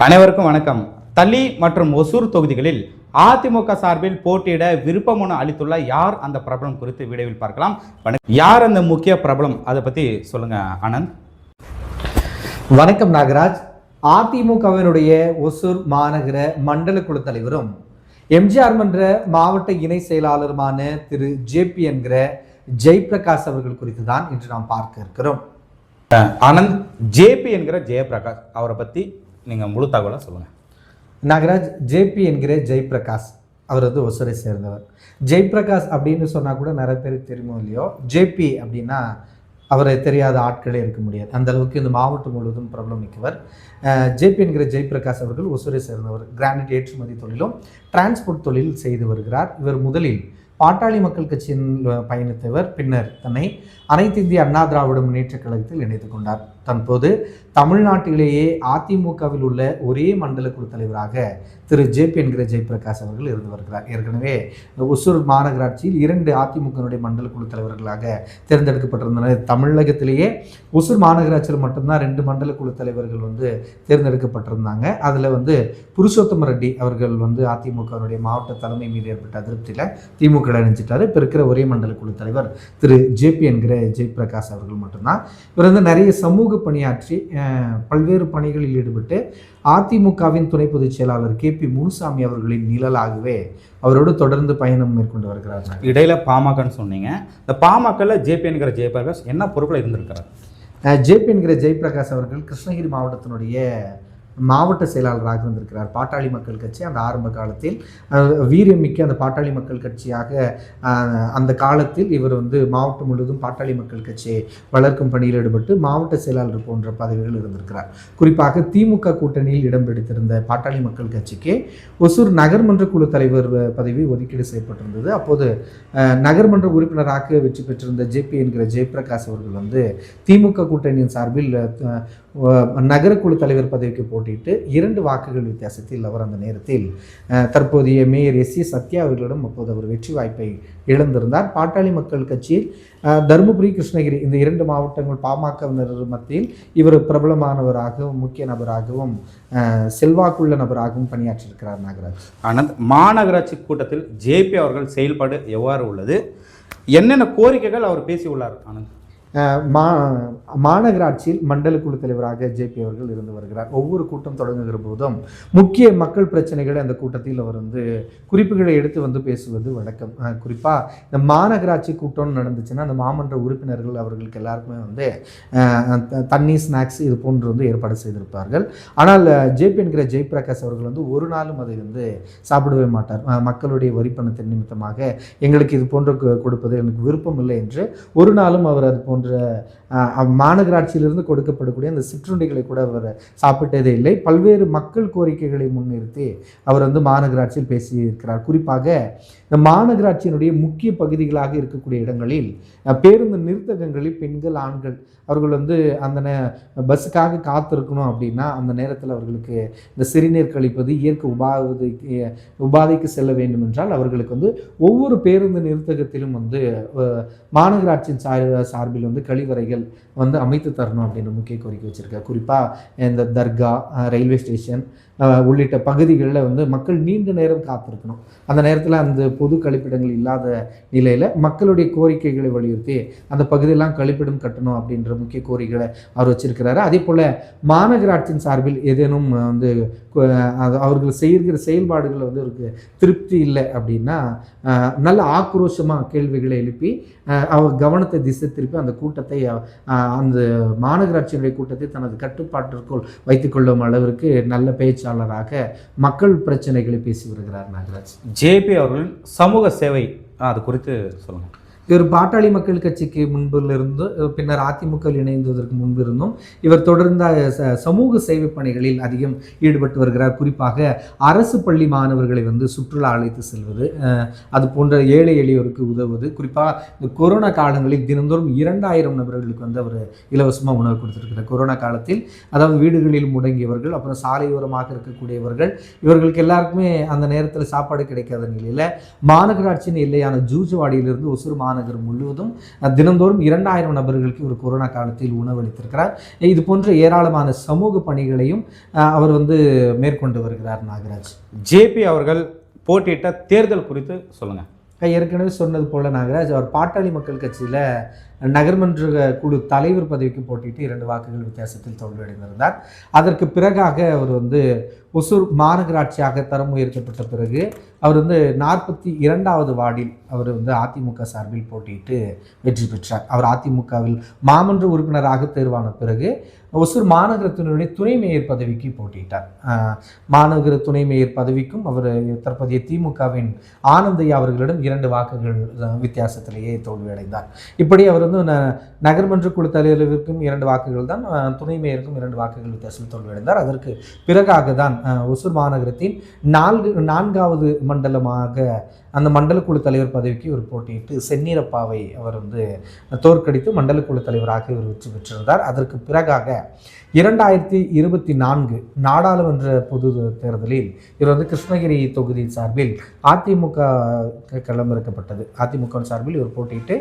அனைவருக்கும் வணக்கம். தளி மற்றும் ஒசூர் தொகுதிகளில் அதிமுக சார்பில் போட்டியிட விருப்ப மனு அளித்துள்ள யார் அந்த பிரபலம் குறித்து வீடியோவில் பார்க்கலாம். யார் அந்த முக்கிய பிரபலம், அதை பற்றி சொல்லுங்க ஆனந்த். வணக்கம் நாகராஜ். அதிமுகவினுடைய ஒசூர் மாநகர மண்டல குழு தலைவரும் எம்ஜிஆர் மன்ற மாவட்ட இணை செயலாளருமான திரு ஜேபி என்கிற ஜெயபிரகாஷ் அவர்கள் குறித்து தான் இன்று நாம் பார்க்க இருக்கிறோம். ஆனந்த், ஜேபி என்கிற ஜெயபிரகாஷ் அவரை பற்றி நீங்கள் முழு தகவலாக சொல்லுங்கள். நாகராஜ், ஜேபி என்கிற ஜெயபிரகாஷ் அவர் ஒசூரை சேர்ந்தவர். ஜெயபிரகாஷ் அப்படின்னு சொன்னால் கூட நிறைய பேருக்கு தெரியுமோ இல்லையோ, ஜேபி அப்படின்னா அவரை தெரியாத ஆட்களே இருக்க முடியாது. அந்த அளவுக்கு இந்த மாவட்டம் முழுவதும் பிரபலம் மிக்கவர். ஜேபி என்கிற ஜெயபிரகாஷ் அவர்கள் ஒசூரை சேர்ந்தவர். கிரானைட் ஏற்றுமதி தொழிலும் டிரான்ஸ்போர்ட் தொழில் செய்து வருகிறார். இவர் முதலில் பாட்டாளி மக்கள் கட்சியின் பயணித்தவர். பின்னர் தன்னை அனைத்து இந்திய அண்ணா திராவிட முன்னேற்ற கழகத்தில் இணைத்துக் கொண்டார். தற்போது தமிழ்நாட்டிலேயே அதிமுகவில் உள்ள ஒரே மண்டல குழு தலைவராக திரு ஜேபி என்கிற ஜெயபிரகாஷ் அவர்கள் இருந்து வருகிறார். ஏற்கனவே ஒசூர் மாநகராட்சியில் 2 அதிமுகனுடைய மண்டல குழு தலைவர்களாக தேர்ந்தெடுக்கப்பட்டிருந்தனர். தமிழகத்திலேயே ஒசூர் மாநகராட்சியில் மட்டும்தான் 2 மண்டல குழு தலைவர்கள் தேர்ந்தெடுக்கப்பட்டிருந்தாங்க. அதில் புருஷோத்தம ரெட்டி அவர்கள் அதிமுகனுடைய மாவட்ட தலைமை மீது ஏற்பட்ட அதிருப்தியில் திமுக இணைஞ்சிட்டாரு. இப்போ இருக்கிற ஒரே மண்டல குழு தலைவர் திரு ஜேபி என்கிற ஜெயபிரகாஷ் அவர்கள் மட்டும்தான். இவர் நிறைய சமூக பணியாற்றி பல்வேறு பணிகளில் ஈடுபட்டு அதிமுகவின் துணை பொதுச் செயலாளர் KP முனுசாமி அவர்களின் நிழலாகவே அவரோடு தொடர்ந்து பயணம் மேற்கொண்டு வருகிறார். இடையில பாமகன்னு சொன்னீங்க. இந்த பாமகல ஜேபி என்கிற ஜெயபிரகாஷ் என்ன பொறுப்பில் இருந்திருக்கிறார்? ஜேபி என்கிற ஜெயபிரகாஷ் அவர்கள் கிருஷ்ணகிரி மாவட்டத்தினுடைய மாவட்ட செயலாளராக இருந்திருக்கிறார். பாட்டாளி மக்கள் கட்சி அந்த ஆரம்ப காலத்தில் வீரியமிக்க அந்த பாட்டாளி மக்கள் கட்சியாக அந்த காலத்தில் இவர் மாவட்டம் முழுவதும் பாட்டாளி மக்கள் கட்சியை வளர்க்கும் பணியில் ஈடுபட்டு மாவட்ட செயலாளர் போன்ற பதவிகள் இருந்திருக்கிறார். குறிப்பாக திமுக கூட்டணியில் இடம் பிடித்திருந்த பாட்டாளி மக்கள் கட்சிக்கு ஒசூர் நகர்மன்ற குழு தலைவர் பதவி ஒதுக்கீடு செய்யப்பட்டிருந்தது. அப்போது நகர்மன்ற உறுப்பினராக வெற்றி பெற்றிருந்த ஜேபி என்கிற ஜெயபிரகாஷ் அவர்கள் திமுக கூட்டணியின் சார்பில் நகரக்குழு தலைவர் பதவிக்கு போட்டியிட்டு 2 வாக்குகள் வித்தியாசத்தில் அவர் அந்த நேரத்தில் தற்போதைய மேயர் SC சத்யா அவர்களிடம் அப்போது அவர் வெற்றி வாய்ப்பை இழந்திருந்தார். பாட்டாளி மக்கள் கட்சியில் தருமபுரி, கிருஷ்ணகிரி இந்த 2 மாவட்டங்கள் பாமகவினர் மத்தியில் இவர் பிரபலமானவராகவும் முக்கிய நபராகவும் செல்வாக்குள்ள நபராகவும் பணியாற்றியிருக்கிறார். நாகராஜ், ஆனந்த், மாநகராட்சி கூட்டத்தில் ஜேபி அவர்கள் செயல்பாடு எவ்வாறு உள்ளது, என்னென்ன கோரிக்கைகள் அவர் பேசியுள்ளார்? ஆனந்த், மாநகராட்சியில் மண்டல குழு தலைவராக ஜேபி அவர்கள் இருந்து வருகிறார். ஒவ்வொரு கூட்டம் தொடங்குகிற போதும் முக்கிய மக்கள் பிரச்சனைகளை அந்த கூட்டத்தில் அவர் குறிப்புகளை எடுத்து பேசுவது வழக்கம். குறிப்பாக இந்த மாநகராட்சி கூட்டம் நடந்துச்சுன்னா அந்த மாமன்ற உறுப்பினர்கள் அவர்களுக்கு எல்லாருக்குமே தண்ணி, ஸ்நாக்ஸ் இது போன்று ஏற்பாடு செய்திருப்பார்கள். ஆனால் ஜேபி என்கிற ஜெயபிரகாஷ் அவர்கள் ஒரு நாளும் அதை சாப்பிடவே மாட்டார். மக்களுடைய வரிப்பணத்தின் நிமித்தமாக எங்களுக்கு இது போன்று கொடுப்பது எனக்கு விருப்பம் இல்லை என்று ஒரு நாளும் அவர் அது போன்ற மாநகராட்சியிலிருந்து கொடுக்கப்படக்கூடிய அந்த சிற்றுண்டிகளை கூட அவர் சாப்பிட்டதே இல்லை. பல்வேறு மக்கள் கோரிக்கைகளை முன்னிறுத்தி அவர் மாநகராட்சியில் பேசியிருக்கிறார். குறிப்பாக இந்த மாநகராட்சியினுடைய முக்கிய பகுதிகளாக இருக்கக்கூடிய இடங்களில் பேருந்து நிறுத்தகங்களில் பெண்கள், ஆண்கள் அவர்கள் அந்த பஸ்ஸுக்காக காத்திருக்கணும் அப்படின்னா அந்த நேரத்தில் அவர்களுக்கு இந்த சிறுநீர் கழிப்பது, இயற்கை உபாதைக்கு செல்ல வேண்டும் என்றால் அவர்களுக்கு ஒவ்வொரு பேருந்து நிறுத்தகத்திலும் மாநகராட்சியின் சார்பில் கழிவறைகள் அமைத்து தரணும் அப்படின்னு முக்கிய கோரிக்கை வச்சிருக்காரு. குறிப்பாக இந்த தர்கா, ரயில்வே ஸ்டேஷன் உள்ளிட்ட பகுதிகளில் மக்கள் நீண்ட நேரம் காத்திருக்கணும். அந்த நேரத்தில் அந்த பொது கழிப்பிடங்கள் இல்லாத நிலையில் மக்களுடைய கோரிக்கைகளை வலியுறுத்தி அந்த பகுதியெல்லாம் கழிப்பிடம் கட்டணும் அப்படின்ற முக்கிய கோரிக்கைகளை அவர் வச்சிருக்கிறாரு. அதே போல் மாநகராட்சியின் சார்பில் ஏதேனும் அவர்கள் செய்கிற செயல்பாடுகள் அவருக்கு திருப்தி இல்லை அப்படின்னா நல்ல ஆக்ரோஷமாக கேள்விகளை எழுப்பி அவர் கவனத்தை திசை திருப்பி அந்த கூட்டத்தை அந்த மாநகராட்சியினுடைய கூட்டத்தை தனது கட்டுப்பாட்டிற்குள் வைத்துக்கொள்ளும் அளவிற்கு நல்ல பேச்சாளராக மக்கள் பிரச்சனைகளை பேசி வருகிறார். நாகராஜ், ஜேபி அவர்களின் சமூக சேவை அது குறித்து சொல்லுங்கள். இவர் பாட்டாளி மக்கள் கட்சிக்கு முன்பிலிருந்து பின்னர் அதிமுகவில் இணைந்ததற்கு முன்பிருந்தும் இவர் தொடர்ந்த சமூக சேவை பணிகளில் அதிகம் ஈடுபட்டு வருகிறார். குறிப்பாக அரசு பள்ளி மாணவர்களை சுற்றுலா அழைத்து செல்வது, அது போன்ற ஏழை எளியோருக்கு உதவுவது. குறிப்பாக இந்த கொரோனா காலங்களில் தினந்தோறும் 2000 நபர்களுக்கு அவர் இலவசமாக உணவு கொடுத்துருக்கிறார். கொரோனா காலத்தில் அதாவது வீடுகளில் முடங்கியவர்கள், அப்புறம் சாலையோரமாக இருக்கக்கூடியவர்கள், இவர்களுக்கு எல்லாருக்குமே அந்த நேரத்தில் சாப்பாடு கிடைக்காத நிலையில் மாநகராட்சியின் எல்லையான ஜூஜவாடியிலிருந்து ஒசூர் மாநகர் முழுவதும் தினந்தோறும் 2000 நபர்களுக்கு ஒரு கொரோனா காலத்தில் உணவளித்திருக்கிறார். இது போன்ற ஏராளமான சமூக பணிகளையும் அவர் வந்து மேற்கொண்டு வருகிறார். நாகராஜ், ஜேபி அவர்கள் போட்டியிட்ட தேர்தல் குறித்து சொல்லுங்கள். ஏற்கனவே சொன்னது போல நாகராஜ், அவர் பாட்டாளி மக்கள் கட்சியில் நகர்மன்ற குழு தலைவர் பதவிக்கு போட்டிட்டு 2 வாக்குகள் வித்தியாசத்தில் தோல்வியடைந்திருந்தார். அதற்கு பிறகாக அவர் வந்து ஒசூர் மாநகராட்சியாக தரம் உயர்த்தப்பட்ட பிறகு அவர் வந்து 42வது வார்டில் அவர் வந்து அதிமுக சார்பில் போட்டியிட்டு வெற்றி பெற்றார். அவர் அதிமுகவில் மாமன்ற உறுப்பினராக தேர்வான பிறகு ஒசூர் மாநகரத்தினுடைய துணை மேயர் பதவிக்கு போட்டியிட்டார். மாநகர துணை மேயர் பதவிக்கும் அவர் தற்போதைய திமுகவின் ஆனந்தையா அவர்களிடம் 2 வாக்குகள் வித்தியாசத்திலேயே தோல்வியடைந்தார். இப்படி அவர் வந்து நகர்மன்ற குழு தலைவருக்கும் 2 வாக்குகள் தான், துணை மேயருக்கும் 2 வாக்குகள் வித்தியாசத்தில் தோல்வியடைந்தார். அதற்கு பிறகாக தான் ஒசூர் மாநகரத்தின் 4வது மண்டலமாக அந்த மண்டல குழு தலைவர் பதவிக்கு இவர் போட்டியிட்டு செந்நீரப்பாவை அவர் வந்து தோற்கடித்து மண்டல குழு தலைவராக இவர் வெற்றி பெற்றிருந்தார். அதற்கு பிறகாக 2024 நாடாளுமன்ற பொது தேர்தலில் இவர் வந்து கிருஷ்ணகிரி தொகுதி சார்பில் அதிமுக களமிறக்கப்பட்டது. அதிமுக சார்பில் இவர் போட்டியிட்டு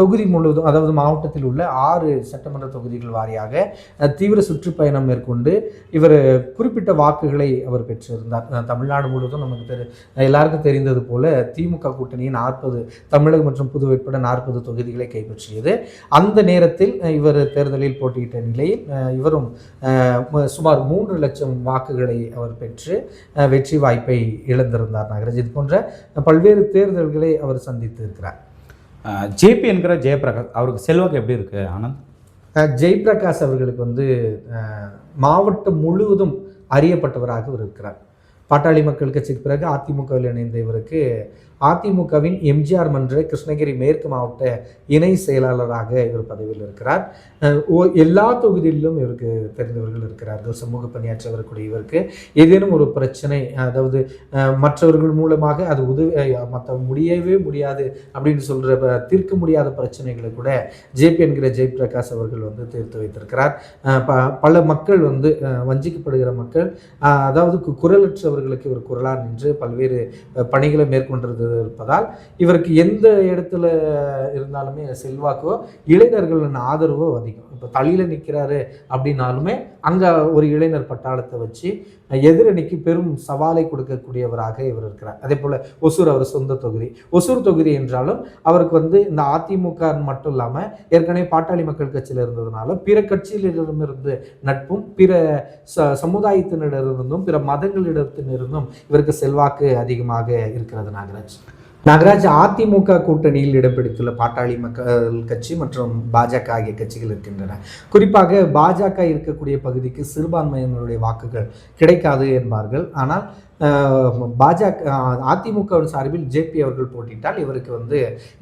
தொகுதி முழுவதும், அதாவது மாவட்டத்தில் உள்ள 6 சட்டமன்ற தொகுதிகள் வாரியாக தீவிர சுற்றுப்பயணம் மேற்கொண்டு இவர் குறிப்பிட்ட வாக்குகளை அவர் பெற்றிருந்தார். தமிழ்நாடு முழுவதும் நமக்கு எல்லாருக்கும் தெரிந்தது போல திமுக கூட்டணியின் 40 தமிழகம் மற்றும் புதுவை உட்பட 40 தொகுதிகளை கைப்பற்றியது. அந்த நேரத்தில் இவர் தேர்தலில் போட்டியிட்ட நிலையில் இவரும் சுமார் 3 லட்சம் வாக்குகளை அவர் பெற்று வெற்றி வாய்ப்பை இழந்திருந்தார். நாகராஜ், இது போன்ற பல்வேறு தேர்தல்களை அவர் சந்தித்து இருக்கிறார். ஜேபி என்கிற ஜெயபிரகாஷ் அவருக்கு செல்வாக்கு எப்படி இருக்கு ஆனந்த்? ஜெயபிரகாஷ் அவர்களுக்கு வந்து மாவட்டம் முழுவதும் அறியப்பட்டவராக அவர் இருக்கிறார். பாட்டாளி மக்கள் கட்சிக்கு பிறகு அதிமுகவில் இணைந்த இவருக்கு அதிமுகவின் எம்ஜிஆர் மன்ற கிருஷ்ணகிரி மேற்கு மாவட்ட இணை செயலாளராக இவர் பதவியில் இருக்கிறார். எல்லா தொகுதியிலும் இவருக்கு தெரிந்தவர்கள் இருக்கிறார்கள். சமூக பணியாற்ற வரக்கூடிய இவருக்கு ஏதேனும் ஒரு பிரச்சனை, அதாவது மற்றவர்கள் மூலமாக அது மற்ற முடியவே முடியாது அப்படின்னு சொல்கிற தீர்க்க முடியாத பிரச்சனைகளை கூட ஜேபி என்கிற ஜெயபிரகாஷ் அவர்கள் வந்து தீர்த்து வைத்திருக்கிறார். பல மக்கள் வந்து வஞ்சிக்கப்படுகிற மக்கள், அதாவது குரலற்றவர்களுக்கு இவர் குரலாக நின்று பல்வேறு பணிகளை மேற்கொண்டிருந்தது இருப்பதால் இவருக்கு எந்த இடத்துல இருந்தாலுமே செல்வாக்கோ இளைஞர்களின் ஆதரவோ அதிகம். இப்போ தலையில் நிற்கிறாரு அப்படின்னாலுமே அங்கே ஒரு இளைஞர் பட்டாளத்தை வச்சு எதிரணிக்கு பெரும் சவாலை கொடுக்கக்கூடியவராக இவர் இருக்கிறார். அதே போல் ஒசூர் அவர் சொந்த தொகுதி, ஒசூர் தொகுதி என்றாலும் அவருக்கு வந்து இந்த அதிமுக மட்டும் இல்லாமல் ஏற்கனவே பாட்டாளி மக்கள் கட்சியில் இருந்ததுனால பிற கட்சியிலிருந்து நட்பும் பிற சமுதாயத்தினரிடமிருந்தும் பிற மதங்களிடத்திலிருந்தும் இவருக்கு செல்வாக்கு அதிகமாக இருக்கிறது. நாகராஜ், அதிமுக கூட்டணியில் இடம் பிடித்துள்ள பாட்டாளி மக்கள் கட்சி மற்றும் பாஜக ஆகிய கட்சிகள் இருக்கின்றன. குறிப்பாக பாஜக இருக்கக்கூடிய பகுதிக்கு சிறுபான்மையினருடைய வாக்குகள் கிடைக்காது என்பார்கள். ஆனால் அதிமுகவின் சார்பில் ஜேபி அவர்கள் போட்டிட்டால் இவருக்கு வந்து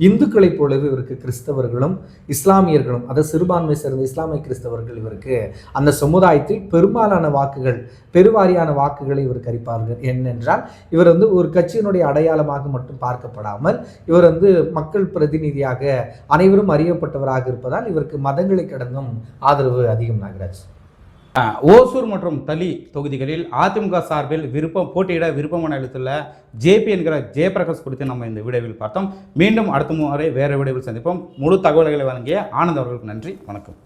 இந்துக்களைப் போலவே இவருக்கு கிறிஸ்தவர்களும் இஸ்லாமியர்களும், அதாவது சிறுபான்மை சேர்ந்த இஸ்லாமிய கிறிஸ்தவர்கள் இவருக்கு அந்த சமுதாயத்தில் பெரும்பாலான வாக்குகள், பெருவாரியான வாக்குகளை இவர் கரிப்பார்கள். ஏனென்றால் இவர் வந்து ஒரு கட்சியினுடைய அடையாளமாக மட்டும் பார்க்கப்படாமல் இவர் வந்து மக்கள் பிரதிநிதியாக அனைவரும் அறியப்பட்டவராக இருப்பதால் இவருக்கு மதங்களை கடந்தும் ஆதரவு அதிகம். நாகராஜ், ஓசூர் மற்றும் தளி தொகுதிகளில் அதிமுக சார்பில் போட்டியிட விருப்பமான அளித்துள்ள ஜேபி என்கிற ஜெயபிரகாஷ் குறித்து நம்ம இந்த வீடியோவில் பார்த்தோம். மீண்டும் அடுத்த முறை வேறு வீடியோவில் சந்திப்போம். முழு தகவல்களை வழங்கிய ஆனந்த் அவர்களுக்கு நன்றி. வணக்கம்.